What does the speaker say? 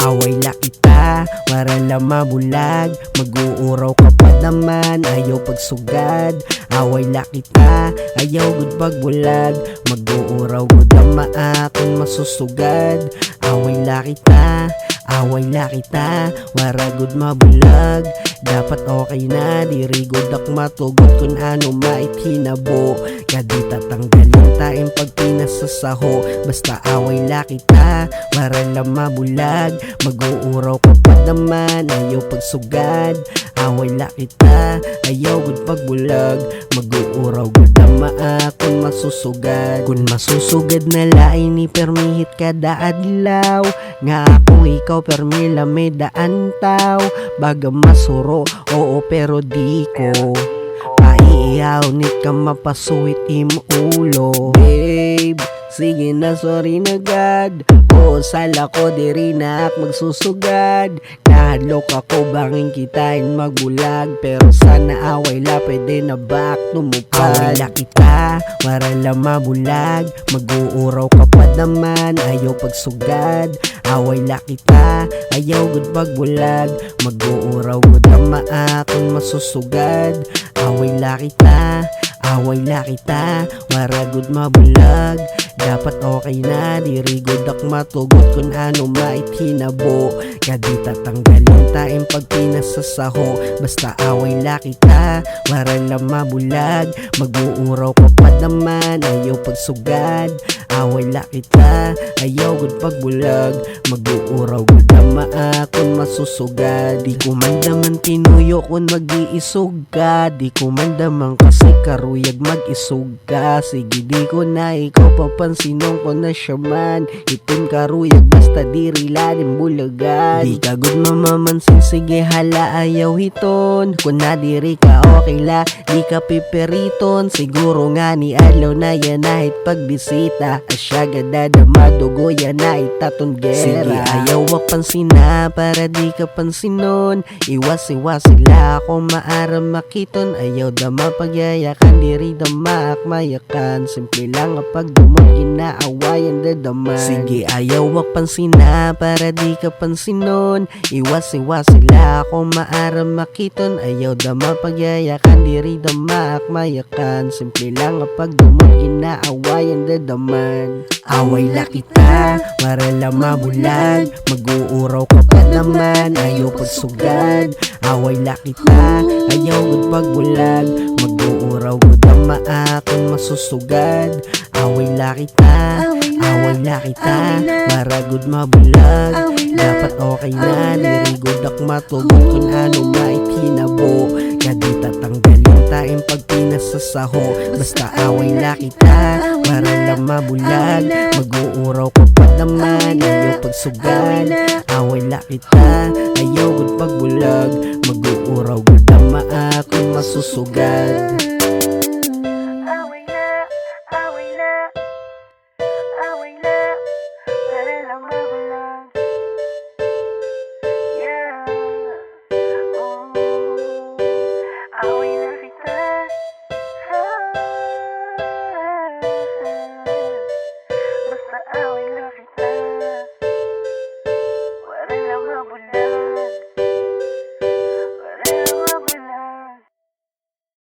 Away la kita, warala mabulag. Mag-uuraw ka pa naman, ayaw pagsugad. Away la kita, ayaw gud pagbulag. Mag-uuraw gud ang maakon masusugad. Away la kita, away la kita, wara gud mabulag. Dapat okay na, diri gud ak matugot kung ano mait hinabo. Kadi tatanggalin taing pagpinasasaho. Basta away la kita, wara lang mabulag. Mag-uuraw ka pa naman, ayaw pagsugad. Away la kita, ayaw gud pagbulag. Mag-uuraw gud ang maakon masusugad. Kung masusugad na lain ni permihit kada adlaw. Nga ako ikaw permila may daan taw. Baga masuro, oo pero di ko paiiyaw nit ka mapasuhit imo ulo. Babe, sige na sorry na God. Oo sala ko diri na ak magsusugad. Nahadlok ako bangin kitain magbulag. Pero sana away la pwede na back lumupad. Away la kita, wara la mabulag. Mag-uuraw ka pa naman, ayaw pagsugad. Away la kita, ayaw gud pagbulag. Mag-uuraw gud ang maakon masusugad. Away la kita, away la kita, wara gud mabulag. Dapat okay na, diri gud ak matugot kung ano mait hinabo. Kadi tatanggalin taing pagpinasasaho. Basta away la kita, wara lang mabulag. Mag-uuraw ka pa naman, ayaw pagsugad. Away la kita, ayaw gud pagbulag. Mag-uuraw gud ang maakon masusugad. Di ko man daman tinuyo kung mag-iisugad. Di ko man daman kasi karuyag mag-isuga. Sige di ko na ikaw papansinong ko na siya man. Itim karuyag basta diri lalim bulagan. Di ka gud mamamansin, sige hala ayaw hiton. Kung na diri ka okay la, di ka piperiton. Siguro nga ni adlaw na yan nahit pagbisita. Asya gada na madugo yan na itaton gera. Sige ayaw mapansin na para di ka pansinon. Iwas-iwas sila ako maaram makiton. Ayaw da mapagyayakan, diri da maakmayakan. Simple lang kapag dumot ginaawayan dadaman. Sige ayaw mapansin na para di ka pansinon. Iwas-iwas sila ako maaram makiton. Ayaw da mapagyayakan, diri da maakmayakan. Simple lang kapag dumot ginaawayan dadaman. Away la kita, wara lang mabulag. Mag-uuraw ka pa naman, ayaw pagsugad. Away la kita, ayaw gud pagbulag. Mag-uuraw gud ang maakon masusugad. Away la kita, away la kita, wara gud mabulag. Dapat okay na, diri gud ak matugot kung ano mait hinabo. Kadi tatanggalin taing pagpinasasaho. Basta away la kita, wara lang mabulag. Mag-uuraw ka pa naman, ayaw pagsugad. Away la kita, ayaw gud pagbulag. Mag-uuraw gud ang maakon masusugad.